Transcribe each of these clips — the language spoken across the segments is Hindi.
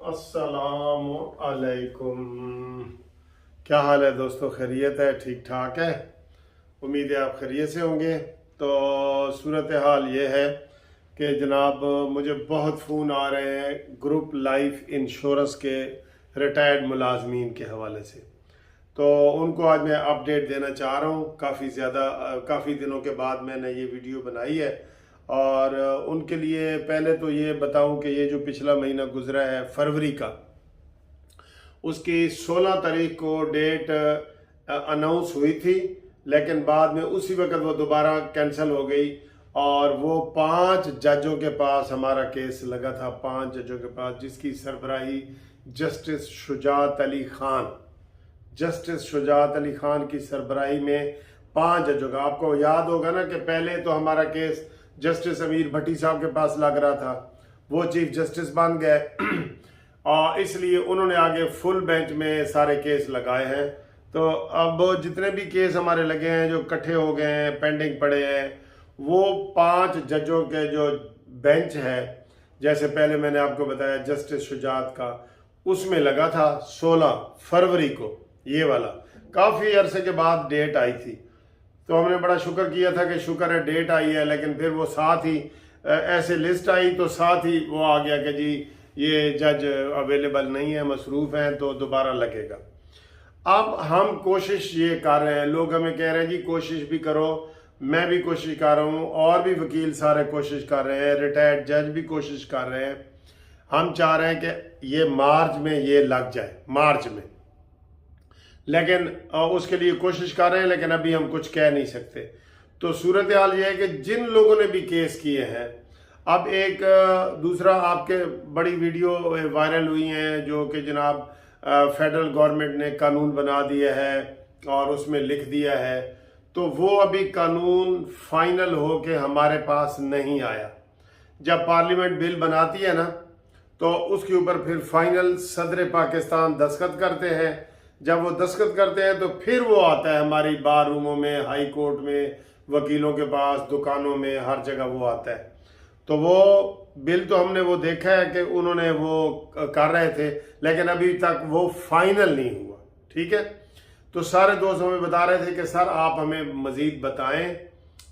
अस्सलाम अलैकुम। क्या हाल है दोस्तों? खैरियत है? ठीक ठाक है। उम्मीद है आप खैरियत से होंगे। तो सूरत हाल ये है कि जनाब मुझे बहुत फ़ोन आ रहे हैं ग्रुप लाइफ इंश्योरेंस के रिटायर्ड मुलाजमीन के हवाले से। तो उनको आज मैं अपडेट देना चाह रहा हूँ। काफ़ी दिनों के बाद मैंने ये वीडियो बनाई है और उनके लिए पहले तो ये बताऊं कि ये जो पिछला महीना गुजरा है फरवरी का, उसकी 16 तारीख को डेट अनाउंस हुई थी, लेकिन बाद में उसी वक्त वो दोबारा कैंसिल हो गई और वो 5 जजों के पास हमारा केस लगा था। 5 जजों के पास, जिसकी सरबराही जस्टिस शुजात अली खान की सरबराही में 5 जजों का। आपको याद होगा ना कि पहले तो हमारा केस जस्टिस अमीर भट्टी साहब के पास लग रहा था, वो चीफ जस्टिस बन गए और इसलिए उन्होंने आगे फुल बेंच में सारे केस लगाए हैं। तो अब जितने भी केस हमारे लगे हैं जो इकट्ठे हो गए हैं, पेंडिंग पड़े हैं, वो 5 जजों के जो बेंच है, जैसे पहले मैंने आपको बताया जस्टिस शुजात का, उसमें लगा था 16 फरवरी को। ये वाला काफ़ी अरसे के बाद डेट आई थी, तो हमने बड़ा शुक्र किया था कि शुक्र है डेट आई है। लेकिन फिर वो साथ ही ऐसे लिस्ट आई तो साथ ही वो आ गया कि जी ये जज अवेलेबल नहीं है, मसरूफ़ हैं, तो दोबारा लगेगा। अब हम कोशिश ये कर रहे हैं, लोग हमें कह रहे हैं जी कोशिश भी करो, मैं भी कोशिश कर रहा हूँ और भी वकील सारे कोशिश कर रहे हैं, रिटायर्ड जज भी कोशिश कर रहे हैं। हम चाह रहे हैं कि ये मार्च में ये लग जाए, मार्च में, लेकिन उसके लिए कोशिश कर रहे हैं, लेकिन अभी हम कुछ कह नहीं सकते। तो सूरत हाल ये है कि जिन लोगों ने भी केस किए हैं, अब एक दूसरा आपके बड़ी वीडियो वायरल हुई हैं जो कि जनाब फेडरल गवर्नमेंट ने कानून बना दिया है और उसमें लिख दिया है, तो वो अभी कानून फाइनल हो के हमारे पास नहीं आया। जब पार्लियामेंट बिल बनाती है ना, तो उसके ऊपर फिर फाइनल सदर पाकिस्तान दस्तखत करते हैं। जब वो दस्तखत करते हैं तो फिर वो आता है हमारी बार रूमों में, हाई कोर्ट में, वकीलों के पास, दुकानों में, हर जगह वो आता है। तो वो बिल तो हमने वो देखा है कि उन्होंने वो कर रहे थे, लेकिन अभी तक वो फाइनल नहीं हुआ। ठीक है, तो सारे दोस्त हमें बता रहे थे कि सर आप हमें मज़ीद बताएं।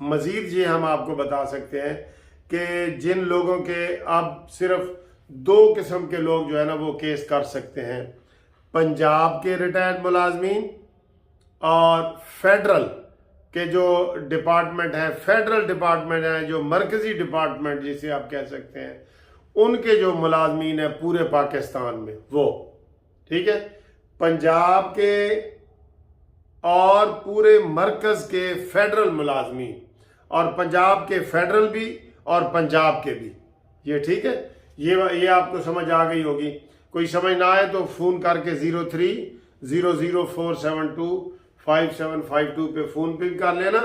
मज़ीद ये हम आपको बता सकते हैं कि जिन लोगों के अब सिर्फ 2 किस्म के लोग जो है ना वो केस कर सकते हैं, पंजाब के रिटायर्ड मुलाजमीन और फेडरल के जो डिपार्टमेंट है, फेडरल डिपार्टमेंट है, जो मरकजी डिपार्टमेंट जिसे आप कह सकते हैं, उनके जो मुलाजमीन है पूरे पाकिस्तान में वो। ठीक है, पंजाब के और पूरे मरकज के फेडरल मुलाजमीन, और पंजाब के फेडरल भी और पंजाब के भी, ये ठीक है। ये आपको समझ आ गई होगी। कोई समझ ना आए तो फ़ोन करके 030004725752 पे फ़ोन पे भी कर लेना।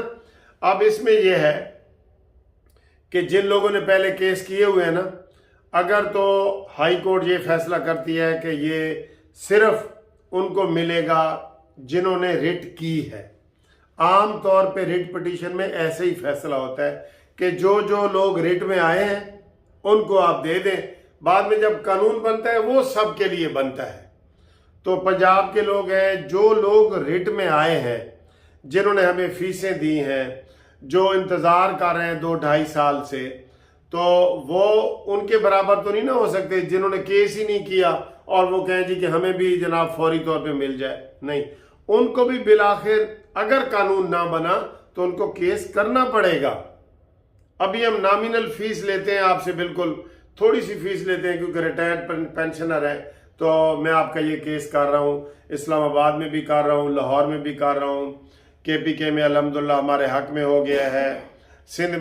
अब इसमें यह है कि जिन लोगों ने पहले केस किए हुए हैं ना, अगर तो हाई कोर्ट ये फैसला करती है कि ये सिर्फ उनको मिलेगा जिन्होंने रिट की है। आम तौर पे रिट पिटीशन में ऐसे ही फैसला होता है कि जो जो लोग रिट में आए हैं उनको आप दे दें, बाद में जब कानून बनता है वो सब के लिए बनता है। तो पंजाब के लोग हैं, जो लोग रिट में आए हैं, जिन्होंने हमें फीसें दी हैं, जो इंतज़ार कर रहे हैं 2-2.5 साल से, तो वो उनके बराबर तो नहीं ना हो सकते जिन्होंने केस ही नहीं किया और वो कहें जी कि हमें भी जनाब फौरी तौर पे मिल जाए। नहीं, उनको भी बिलाखिर अगर कानून ना बना तो उनको केस करना पड़ेगा। अभी हम नॉमिनल फीस लेते हैं आपसे, बिल्कुल थोड़ी सी फीस लेते हैं क्योंकि रिटायर्ड पेंशनर है। तो मैं आपका ये केस कर रहा हूँ, इस्लामाबाद में भी कर रहा हूँ, लाहौर में भी कर रहा हूँ, KPK में अल्हम्दुलिल्लाह हमारे हक में हो गया है, सिंध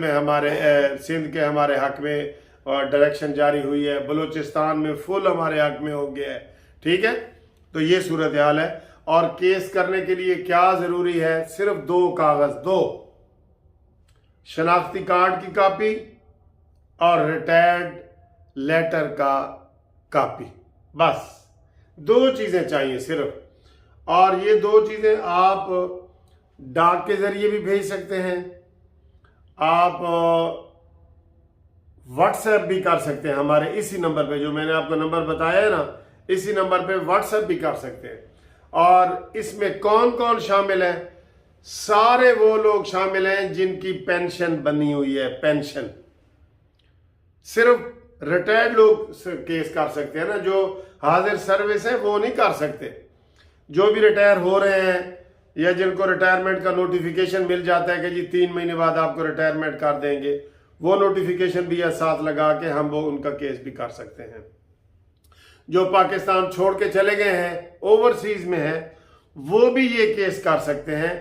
के हमारे हक में और डायरेक्शन जारी हुई है, बलूचिस्तान में फुल हमारे हक में हो गया है। ठीक है, तो ये सूरत हाल है। और केस करने के लिए क्या ज़रूरी है? सिर्फ 2 कागज़, 2 शनाख्ती कार्ड की कापी और रिटायर्ड लेटर का कापी, बस 2 चीज़ें चाहिए सिर्फ। और ये 2 चीज़ें आप डाक के ज़रिए भी भेज सकते हैं, आप व्हाट्सएप भी कर सकते हैं हमारे इसी नंबर पे, जो मैंने आपको नंबर बताया है ना, इसी नंबर पे व्हाट्सएप भी कर सकते हैं। और इसमें कौन कौन शामिल है? सारे वो लोग शामिल हैं जिनकी पेंशन बनी हुई है। पेंशन सिर्फ रिटायर्ड लोग केस कर सकते हैं ना, जो हाजिर सर्विस है वो नहीं कर सकते। जो भी रिटायर हो रहे हैं या जिनको रिटायरमेंट का नोटिफिकेशन मिल जाता है कि जी 3 महीने बाद आपको रिटायरमेंट कर देंगे, वो नोटिफिकेशन भी साथ लगा के हम वो उनका केस भी कर सकते हैं। जो पाकिस्तान छोड़ के चले गए हैं, ओवरसीज में हैं, वो भी ये केस कर सकते हैं।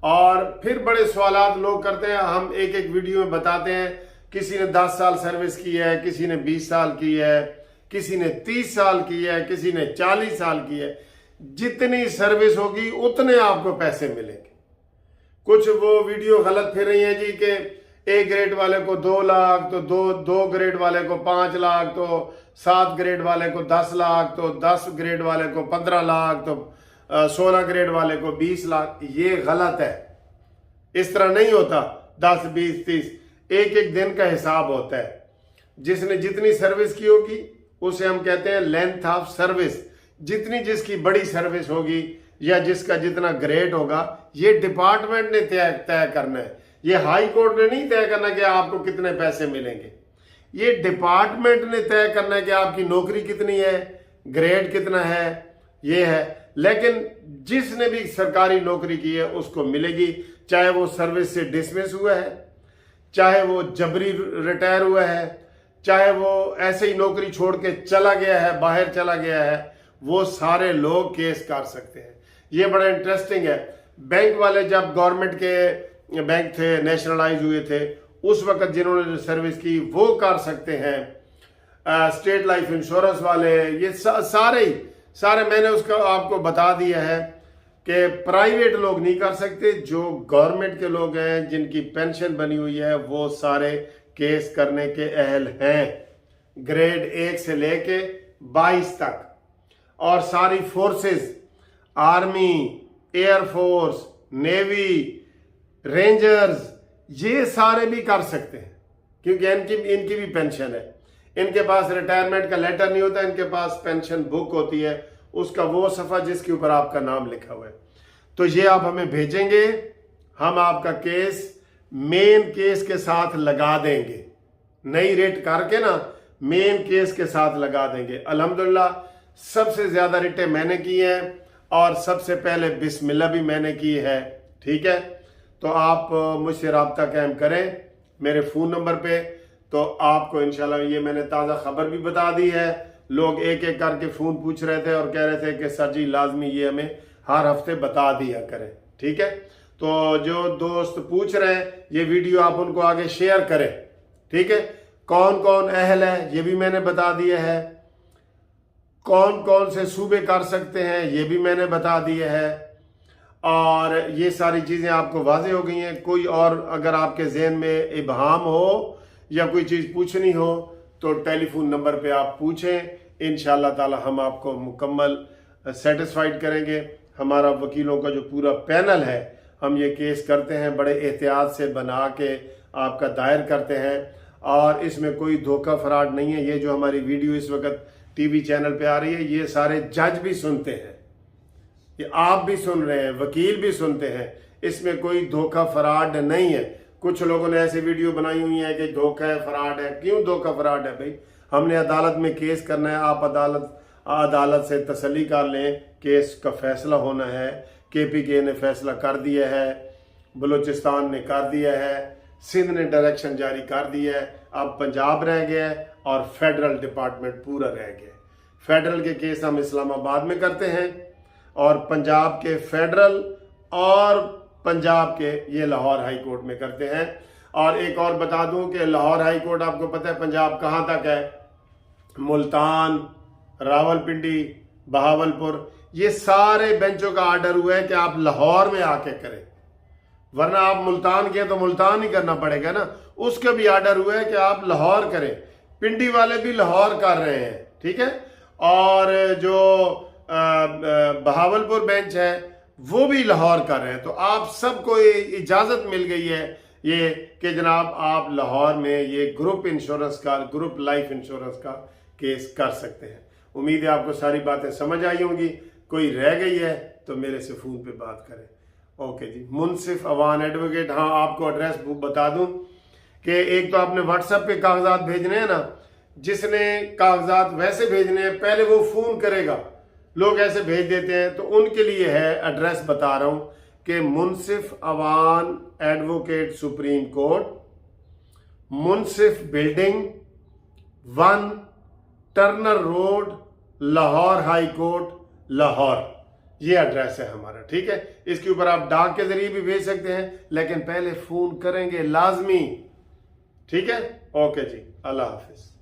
और फिर बड़े सवालात लोग करते हैं, हम एक एक वीडियो में बताते हैं, किसी ने 10 साल सर्विस की है, किसी ने 20 साल की है, किसी ने 30 साल की है, किसी ने 40 साल की है। जितनी सर्विस होगी उतने आपको पैसे मिलेंगे। कुछ वो वीडियो गलत फिर रही है जी कि ए ग्रेड वाले को 2 लाख, तो दो ग्रेड वाले को 5 लाख, तो 7 ग्रेड वाले को 10 लाख, तो 10 ग्रेड वाले को 15 लाख, तो 16 ग्रेड वाले को 20 लाख। ये गलत है, इस तरह नहीं होता। 10, 20, 30 एक एक दिन का हिसाब होता है। जिसने जितनी सर्विस की होगी उसे हम कहते हैं लेंथ ऑफ सर्विस। जितनी जिसकी बड़ी सर्विस होगी या जिसका जितना ग्रेड होगा, ये डिपार्टमेंट ने तय करना है। ये हाई कोर्ट ने नहीं तय करना कि आपको कितने पैसे मिलेंगे। ये डिपार्टमेंट ने तय करना है कि आपकी नौकरी कितनी है, ग्रेड कितना है, ये है। लेकिन जिसने भी सरकारी नौकरी की है उसको मिलेगी, चाहे वो सर्विस से डिसमिस हुआ है, चाहे वो जबरी रिटायर हुआ है, चाहे वो ऐसे ही नौकरी छोड़ के चला गया है, बाहर चला गया है, वो सारे लोग केस कर सकते हैं। ये बड़ा इंटरेस्टिंग है। बैंक वाले जब गवर्नमेंट के बैंक थे, नेशनलाइज हुए थे, उस वक्त जिन्होंने सर्विस की वो कर सकते हैं। स्टेट लाइफ इंश्योरेंस वाले, ये सारे मैंने उसका आपको बता दिया है कि प्राइवेट लोग नहीं कर सकते। जो गवर्नमेंट के लोग हैं, जिनकी पेंशन बनी हुई है, वो सारे केस करने के अहल हैं, ग्रेड 1 से लेके 22 तक। और सारी forces, army, air force, navy, rangers, ये सारे भी कर सकते हैं, क्योंकि इनकी भी पेंशन है। इनके पास रिटायरमेंट का लेटर नहीं होता, इनके पास पेंशन बुक होती है, उसका वो सफ़ा जिसके ऊपर आपका नाम लिखा हुआ है। तो ये आप हमें भेजेंगे, हम आपका केस मेन केस के साथ लगा देंगे। नई रेट करके ना मेन केस के साथ लगा देंगे। अल्हम्दुलिल्लाह सबसे ज्यादा रिटें मैंने की हैं और सबसे पहले बिस्मिल्लाह भी मैंने की है। ठीक है, तो आप मुझसे रब्ता कायम करें मेरे फ़ोन नंबर पे, तो आपको इंशाल्लाह ये मैंने ताज़ा खबर भी बता दी है। लोग एक एक करके फ़ोन पूछ रहे थे और कह रहे थे कि सर जी लाजमी ये हमें हर हफ्ते बता दिया करें। ठीक है, तो जो दोस्त पूछ रहे हैं, ये वीडियो आप उनको आगे शेयर करें। ठीक है, कौन कौन अहल है ये भी मैंने बता दिया है, कौन कौन से सूबे कर सकते हैं ये भी मैंने बता दिया है, और ये सारी चीज़ें आपको वाज़ेह हो गई हैं। कोई और अगर आपके जहन में इबहाम हो या कोई चीज़ पूछनी हो तो टेलीफोन नंबर पे आप पूछें। इंशाअल्लाह ताला हम आपको मुकम्मल सेटिस्फाइड करेंगे। हमारा वकीलों का जो पूरा पैनल है, हम ये केस करते हैं, बड़े एहतियात से बना के आपका दायर करते हैं, और इसमें कोई धोखा फराड नहीं है। ये जो हमारी वीडियो इस वक्त टीवी चैनल पे आ रही है, ये सारे जज भी सुनते हैं, ये आप भी सुन रहे हैं, वकील भी सुनते हैं। इसमें कोई धोखा फराड नहीं है। कुछ लोगों ने ऐसे वीडियो बनाई हुई है कि धोखा है, फराड है। क्यों धोखा फराड है भाई? हमने अदालत में केस करना है, आप अदालत से तसल्ली कर लें, केस का फैसला होना है। KPK ने फैसला कर दिया है, बलूचिस्तान ने कर दिया है, सिंध ने डायरेक्शन जारी कर दिया है, अब पंजाब रह गया है और फेडरल डिपार्टमेंट पूरा रह गया। फेडरल के केस हम इस्लामाबाद में करते हैं और पंजाब के फेडरल और पंजाब के ये लाहौर हाई कोर्ट में करते हैं। और एक और बता दूं कि लाहौर हाई कोर्ट आपको पता है पंजाब कहाँ तक है? मुल्तान, रावलपिंडी, बहावलपुर, ये सारे बेंचों का आर्डर हुआ है कि आप लाहौर में आके करें, वरना आप मुल्तान के तो मुल्तान ही करना पड़ेगा ना। उसका भी आर्डर हुआ है कि आप लाहौर करें। पिंडी वाले भी लाहौर कर रहे हैं। ठीक है, और जो बहावलपुर बेंच है वो भी लाहौर कर रहे हैं। तो आप सबको इजाजत मिल गई है ये कि जनाब आप लाहौर में ये ग्रुप इंश्योरेंस का, ग्रुप लाइफ इंश्योरेंस का केस कर सकते हैं। उम्मीद है आपको सारी बातें समझ आई होंगी। कोई रह गई है तो मेरे से फ़ोन पे बात करें। ओके जी। मुनसिफ अवान एडवोकेट। हाँ, आपको एड्रेस बता दूं कि एक तो आपने व्हाट्सएप पे कागजात भेजने हैं ना, जिसने कागजात वैसे भेजने हैं पहले वो फ़ोन करेगा, लोग ऐसे भेज देते हैं, तो उनके लिए है एड्रेस बता रहा हूं कि Munsif Awan advocate supreme court, Munsif building 1 Turner road, Lahore high court, Lahore. ये एड्रेस है हमारा, ठीक है। इसके ऊपर आप डाक के जरिए भी भेज सकते हैं, लेकिन पहले फोन करेंगे लाजमी, ठीक है। ओके जी, अल्लाह हाफिज।